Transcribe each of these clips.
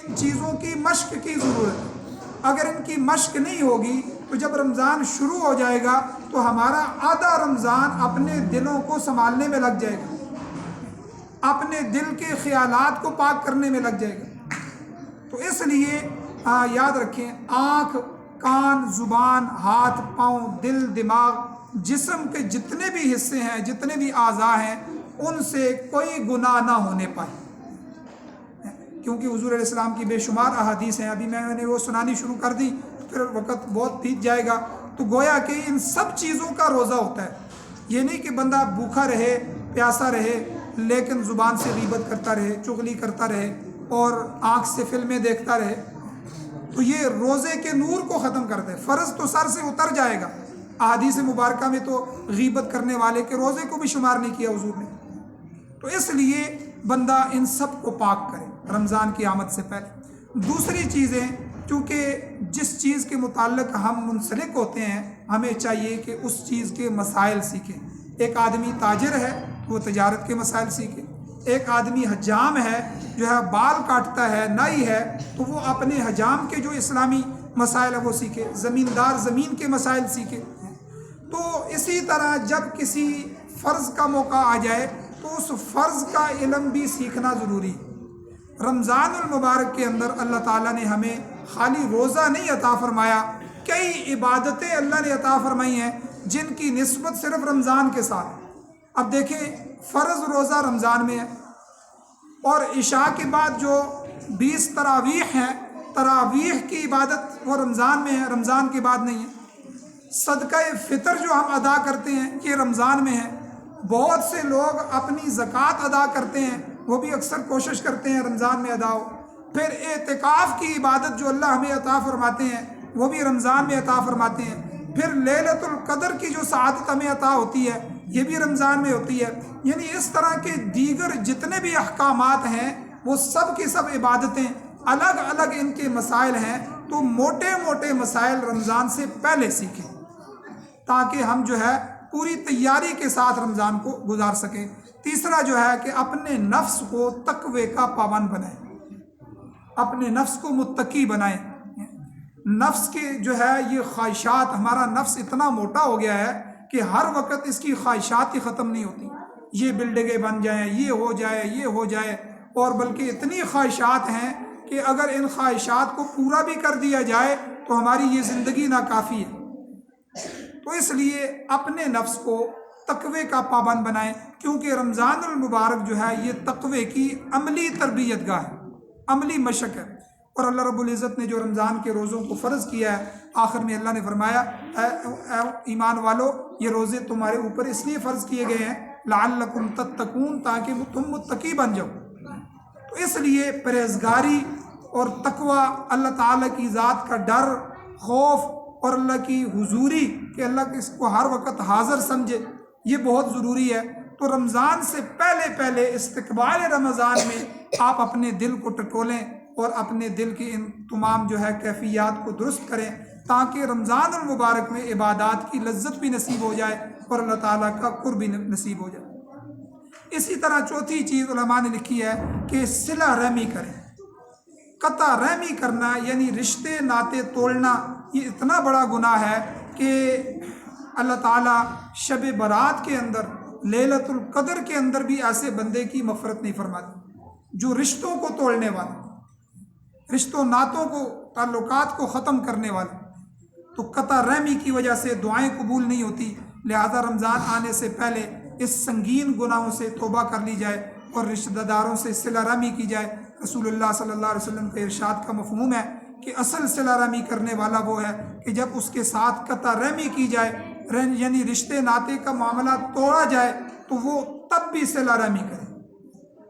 ان چیزوں کی مشق کی ضرورت ہے۔ اگر ان کی مشق نہیں ہوگی تو جب رمضان شروع ہو جائے گا تو ہمارا آدھا رمضان اپنے دلوں کو سنبھالنے میں لگ جائے گا، اپنے دل کے خیالات کو پاک کرنے میں لگ جائے گا۔ تو اس لیے یاد رکھیں، آنکھ، کان، زبان، ہاتھ، پاؤں، دل، دماغ، جسم کے جتنے بھی حصے ہیں، جتنے بھی اعضاء ہیں، ان سے کوئی گناہ نہ ہونے پائے، کیونکہ حضور علیہ السلام کی بے شمار احادیث ہیں۔ ابھی میں نے وہ سنانی شروع کر دی، پھر وقت بہت بیت جائے گا، تو گویا کہ ان سب چیزوں کا روزہ ہوتا ہے۔ یہ نہیں کہ بندہ بھوکا رہے، پیاسا رہے، لیکن زبان سے غیبت کرتا رہے، چغلی کرتا رہے اور آنکھ سے فلمیں دیکھتا رہے، تو یہ روزے کے نور کو ختم کر دے۔ فرض تو سر سے اتر جائے گا۔ احادیث مبارکہ میں تو غیبت کرنے والے کے روزے کو بھی شمار نہیں کیا حضور نے۔ تو اس لیے بندہ ان سب کو پاک کرے رمضان کی آمد سے پہلے۔ دوسری چیزیں، چونکہ جس چیز کے متعلق ہم منسلک ہوتے ہیں، ہمیں چاہیے کہ اس چیز کے مسائل سیکھیں۔ ایک آدمی تاجر ہے، وہ تجارت کے مسائل سیکھے۔ ایک آدمی حجام ہے، جو ہے بال کاٹتا ہے، نائی ہے، تو وہ اپنے حجام کے جو اسلامی مسائل ہیں وہ سیکھے۔ زمیندار زمین کے مسائل سیکھے۔ تو اسی طرح جب کسی فرض کا موقع آ جائے تو اس فرض کا علم بھی سیکھنا ضروری ہے۔ رمضان المبارک کے اندر اللہ تعالیٰ نے ہمیں خالی روزہ نہیں عطا فرمایا، کئی عبادتیں اللہ نے عطا فرمائی ہیں جن کی نسبت صرف رمضان کے ساتھ۔ اب دیکھیں، فرض روزہ رمضان میں ہے، اور عشاء کے بعد جو 20 تراویح ہیں، تراویح کی عبادت وہ رمضان میں ہے، رمضان کے بعد نہیں ہے۔ صدقہ فطر جو ہم ادا کرتے ہیں یہ رمضان میں ہے۔ بہت سے لوگ اپنی زکوٰۃ ادا کرتے ہیں، وہ بھی اکثر کوشش کرتے ہیں رمضان میں ادا ہو۔ پھر اعتکاف کی عبادت جو اللہ ہمیں عطا فرماتے ہیں وہ بھی رمضان میں عطا فرماتے ہیں۔ پھر لیلۃ القدر کی جو سعادت ہمیں عطا ہوتی ہے یہ بھی رمضان میں ہوتی ہے۔ یعنی اس طرح کے دیگر جتنے بھی احکامات ہیں وہ سب کی سب عبادتیں الگ الگ ان کے مسائل ہیں، تو موٹے موٹے مسائل رمضان سے پہلے سیکھیں تاکہ ہم جو ہے پوری تیاری کے ساتھ رمضان کو گزار سکیں۔ تیسرا جو ہے کہ اپنے نفس کو تقوی کا پابند بنائیں، اپنے نفس کو متقی بنائیں۔ نفس کے جو ہے یہ خواہشات، ہمارا نفس اتنا موٹا ہو گیا ہے کہ ہر وقت اس کی خواہشات ہی ختم نہیں ہوتی۔ یہ بلڈنگیں بن جائیں، یہ ہو جائے، یہ ہو جائے، اور بلکہ اتنی خواہشات ہیں کہ اگر ان خواہشات کو پورا بھی کر دیا جائے تو ہماری یہ زندگی ناکافی ہے۔ تو اس لیے اپنے نفس کو تقوی کا پابند بنائیں، کیونکہ رمضان المبارک جو ہے یہ تقوی کی عملی تربیت گاہ ہے، عملی مشق ہے۔ اور اللہ رب العزت نے جو رمضان کے روزوں کو فرض کیا ہے، آخر میں اللہ نے فرمایا، اے ایمان والو، یہ روزے تمہارے اوپر اس لیے فرض کیے گئے ہیں لعلکم تتقون، تاکہ تم متقی بن جاؤ۔ تو اس لیے پرہیزگاری اور تقوی، اللہ تعالیٰ کی ذات کا ڈر، خوف اور اللہ کی حضوری، کہ اللہ اس کو ہر وقت حاضر سمجھے، یہ بہت ضروری ہے۔ تو رمضان سے پہلے استقبال رمضان میں آپ اپنے دل کو ٹٹولیں اور اپنے دل کی ان تمام جو ہے کیفیات کو درست کریں، تاکہ رمضان المبارک میں عبادات کی لذت بھی نصیب ہو جائے اور اللہ تعالیٰ کا قرب بھی نصیب ہو جائے۔ اسی طرح چوتھی چیز علماء نے لکھی ہے کہ صلہ رحمی کریں۔ قطع رحمی کرنا یعنی رشتے ناطے توڑنا، یہ اتنا بڑا گناہ ہے کہ اللہ تعالیٰ شب برات کے اندر، لیلۃ القدر کے اندر بھی ایسے بندے کی مغفرت نہیں فرماتی جو رشتوں کو توڑنے والا، رشتوں ناتوں کو، تعلقات کو ختم کرنے والا۔ تو قطع رحمی کی وجہ سے دعائیں قبول نہیں ہوتی، لہذا رمضان آنے سے پہلے اس سنگین گناہوں سے توبہ کر لی جائے اور رشتہ داروں سے صلہ رحمی کی جائے۔ رسول اللہ صلی اللہ علیہ وسلم کے ارشاد کا مفہوم ہے کہ اصل صلہ رحمی کرنے والا وہ ہے کہ جب اس کے ساتھ قطع رحمی کی جائے، یعنی رشتے ناطے کا معاملہ توڑا جائے، تو وہ تب بھی صلہ رحمی کرے۔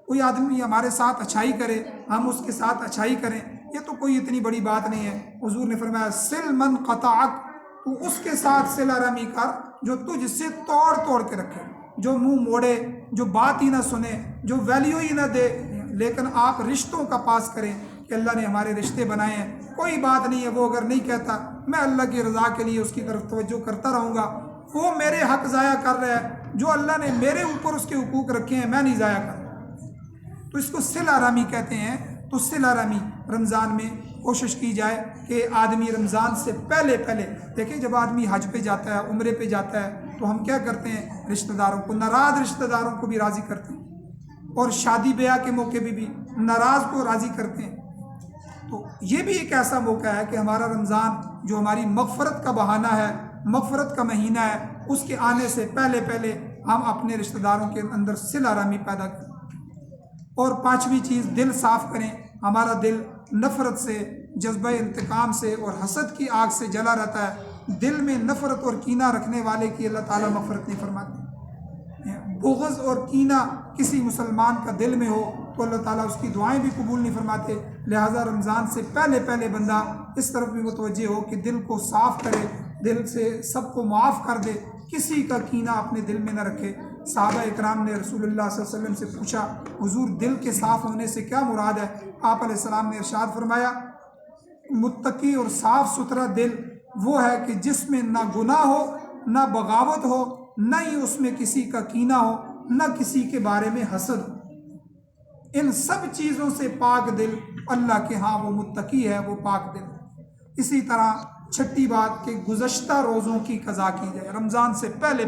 کوئی آدمی ہمارے ساتھ اچھائی کرے، ہم اس کے ساتھ اچھائی کریں، یہ تو کوئی اتنی بڑی بات نہیں ہے۔ حضور نے فرمایا سل من قطعک، تو اس کے ساتھ صلہ رحمی کر جو تجھ سے توڑ کے رکھے، جو منہ موڑے، جو بات ہی نہ سنے، جو ویلیو ہی نہ دے، لیکن آپ رشتوں کا پاس کریں کہ اللہ نے ہمارے رشتے بنائے ہیں، کوئی بات نہیں ہے، وہ اگر نہیں کہتا میں اللہ کی رضا کے لیے اس کی طرف توجہ کرتا رہوں گا، وہ میرے حق ضائع کر رہا ہے، جو اللہ نے میرے اوپر اس کے حقوق رکھے ہیں میں نہیں ضائع کر رہا۔ تو اس کو صلہ رحمی کہتے ہیں۔ تو صلہ رحمی رمضان میں کوشش کی جائے کہ آدمی رمضان سے پہلے دیکھیں جب آدمی حج پہ جاتا ہے، عمرے پہ جاتا ہے، تو ہم کیا کرتے ہیں؟ رشتہ داروں کو، ناراض رشتہ داروں کو بھی راضی کرتے ہیں، اور شادی بیاہ کے موقع پہ بھی ناراض کو راضی کرتے ہیں۔ تو یہ بھی ایک ایسا موقع ہے کہ ہمارا رمضان جو ہماری مغفرت کا بہانہ ہے، مغفرت کا مہینہ ہے، اس کے آنے سے پہلے ہم اپنے رشتہ داروں کے اندر صلہ رحمی پیدا کریں۔ اور پانچویں چیز، دل صاف کریں۔ ہمارا دل نفرت سے، جذبہ انتقام سے اور حسد کی آگ سے جلا رہتا ہے۔ دل میں نفرت اور کینہ رکھنے والے کی اللہ تعالیٰ مغفرت نہیں فرماتے۔ بغض اور کینہ کسی مسلمان کا دل میں ہو تو اللہ تعالیٰ اس کی دعائیں بھی قبول نہیں فرماتے۔ لہٰذا رمضان سے پہلے بندہ اس طرف بھی متوجہ ہو کہ دل کو صاف کرے، دل سے سب کو معاف کر دے، کسی کا کینہ اپنے دل میں نہ رکھے۔ صحابہ اکرام نے رسول اللہ صلی اللہ علیہ وسلم سے پوچھا، حضور دل کے صاف ہونے سے کیا مراد ہے؟ آپ علیہ السلام نے ارشاد فرمایا، متقی اور صاف ستھرا دل وہ ہے کہ جس میں نہ گناہ ہو، نہ بغاوت ہو، نہ ہی اس میں کسی کا کینہ ہو، نہ کسی کے بارے میں حسد ہو۔ ان سب چیزوں سے پاک دل اللہ کے ہاں وہ متقی ہے، وہ پاک دل۔ اسی طرح چھٹی بات کہ گزشتہ روزوں کی قضا کی جائے۔ رمضان سے پہلے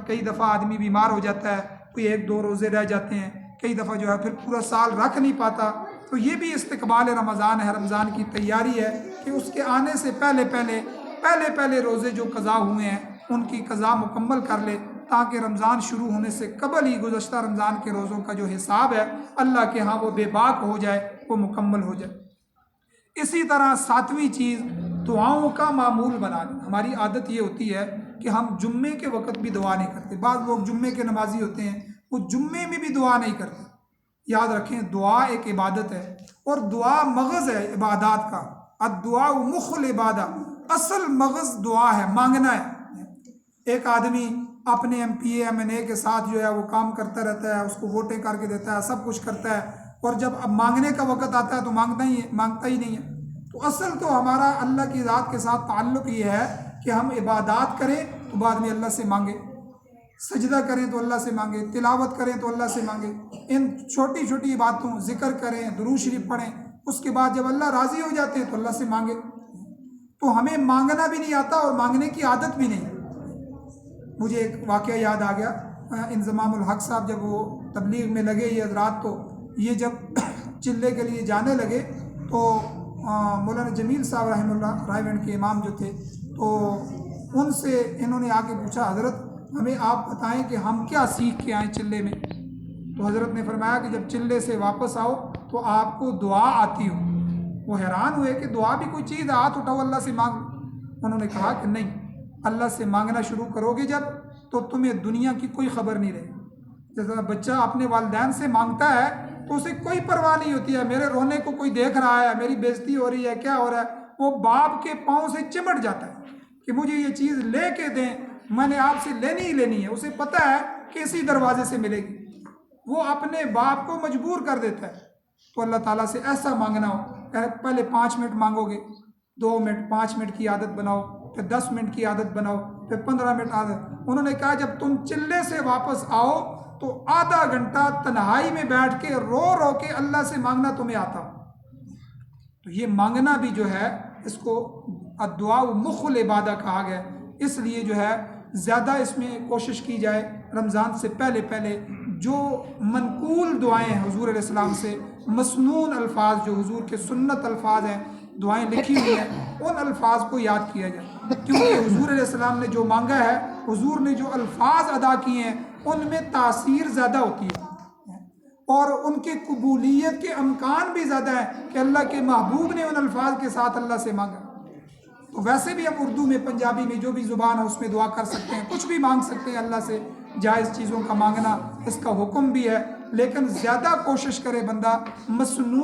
کئی دفعہ آدمی بیمار ہو جاتا ہے، کوئی 1-2 روزے رہ جاتے ہیں، کئی دفعہ جو ہے پھر پورا سال رکھ نہیں پاتا، تو یہ بھی استقبال رمضان ہے، رمضان کی تیاری ہے کہ اس کے آنے سے پہلے روزے جو قضا ہوئے ہیں ان کی قضا مکمل کر لے، تاکہ رمضان شروع ہونے سے قبل ہی گزشتہ رمضان کے روزوں کا جو حساب ہے اللہ کے ہاں وہ بے باک ہو جائے، وہ مکمل ہو جائے۔ اسی طرح 7ویں چیز، دعاؤں کا معمول بنا لیں۔ ہماری عادت یہ ہوتی ہے کہ ہم جمعے کے وقت بھی دعا نہیں کرتے۔ بعض لوگ جمعے کے نمازی ہوتے ہیں، وہ جمعے میں بھی دعا نہیں کرتے۔ یاد رکھیں، دعا ایک عبادت ہے، اور دعا مغز ہے عبادات کا۔ الدعاء مخ العبادہ، اصل مغز دعا ہے، مانگنا ہے۔ ایک آدمی اپنے MPA کے ساتھ جو ہے وہ کام کرتا رہتا ہے، اس کو ووٹیں کر کے دیتا ہے، سب کچھ کرتا ہے، اور جب اب مانگنے کا وقت آتا ہے تو مانگتا ہی نہیں ہے۔ تو اصل تو ہمارا اللہ کی ذات کے ساتھ تعلق یہ ہے کہ ہم عبادات کریں تو بعد میں اللہ سے مانگیں، سجدہ کریں تو اللہ سے مانگیں، تلاوت کریں تو اللہ سے مانگیں، ان چھوٹی باتوں ذکر کریں، درود شریف پڑھیں، اس کے بعد جب اللہ راضی ہو جاتے ہیں تو اللہ سے مانگیں۔ تو ہمیں مانگنا بھی نہیں آتا اور مانگنے کی عادت بھی نہیں۔ مجھے ایک واقعہ یاد آ گیا، انضمام الحق صاحب جب وہ تبلیغ میں لگے، یہ حضرات تو یہ جب چلے کے لیے جانے لگے تو مولانا جمیل صاحب رحمہ اللہ رائے گنج کے امام جو تھے، تو ان سے انہوں نے آ کے پوچھا، حضرت ہمیں آپ بتائیں کہ ہم کیا سیکھ کے آئیں چلے میں؟ تو حضرت نے فرمایا کہ جب چلے سے واپس آؤ تو آپ کو دعا آتی ہو۔ وہ حیران ہوئے کہ دعا بھی کوئی چیز ہے، ہاتھ اٹھاؤ اللہ سے مانگ۔ انہوں نے کہا کہ نہیں، اللہ سے مانگنا شروع کرو گے جب، تو تمہیں دنیا کی کوئی خبر نہیں رہے۔ جیسا بچہ اپنے والدین سے مانگتا ہے تو اسے کوئی پرواہ نہیں ہوتی ہے، میرے رونے کو کوئی دیکھ رہا ہے، میری بےزتی ہو رہی ہے، کیا ہو رہا ہے، وہ باپ کے پاؤں سے چمٹ جاتا ہے کہ مجھے یہ چیز لے کے دیں، میں نے آپ سے لینی ہی لینی ہے۔ اسے پتہ ہے کہ اسی دروازے سے ملے گی، وہ اپنے باپ کو مجبور کر دیتا ہے۔ تو اللہ تعالیٰ سے ایسا مانگنا ہو، پہلے 5 منٹ مانگو گے، 2 منٹ، 5 منٹ کی عادت بناؤ، پھر 10 منٹ کی عادت بناؤ، پھر 15 منٹ عادت۔ انہوں نے کہا جب تم چلے سے واپس آؤ تو آدھا گھنٹہ تنہائی میں بیٹھ کے رو کے اللہ سے مانگنا تمہیں آتا ہو۔ تو یہ مانگنا بھی جو ہے اس کو الدعاء مخ العبادہ کہا گیا، اس لیے جو ہے زیادہ اس میں کوشش کی جائے رمضان سے پہلے جو منقول دعائیں ہیں حضور علیہ السلام سے، مسنون الفاظ جو حضور کے سنت الفاظ ہیں، دعائیں لکھی ہوئی ہیں، ان الفاظ کو یاد کیا جائے، کیونکہ حضور علیہ السلام نے جو مانگا ہے، حضور نے جو الفاظ ادا کیے ہیں، ان میں تاثیر زیادہ ہوتی ہے اور ان کے قبولیت کے امکان بھی زیادہ ہیں کہ اللہ کے محبوب نے ان الفاظ کے ساتھ اللہ سے مانگا۔ تو ویسے بھی ہم اردو میں، پنجابی میں، جو بھی زبان ہے اس میں دعا کر سکتے ہیں، کچھ بھی مانگ سکتے ہیں اللہ سے، جائز چیزوں کا مانگنا اس کا حکم بھی ہے، لیکن زیادہ کوشش کرے بندہ مسنون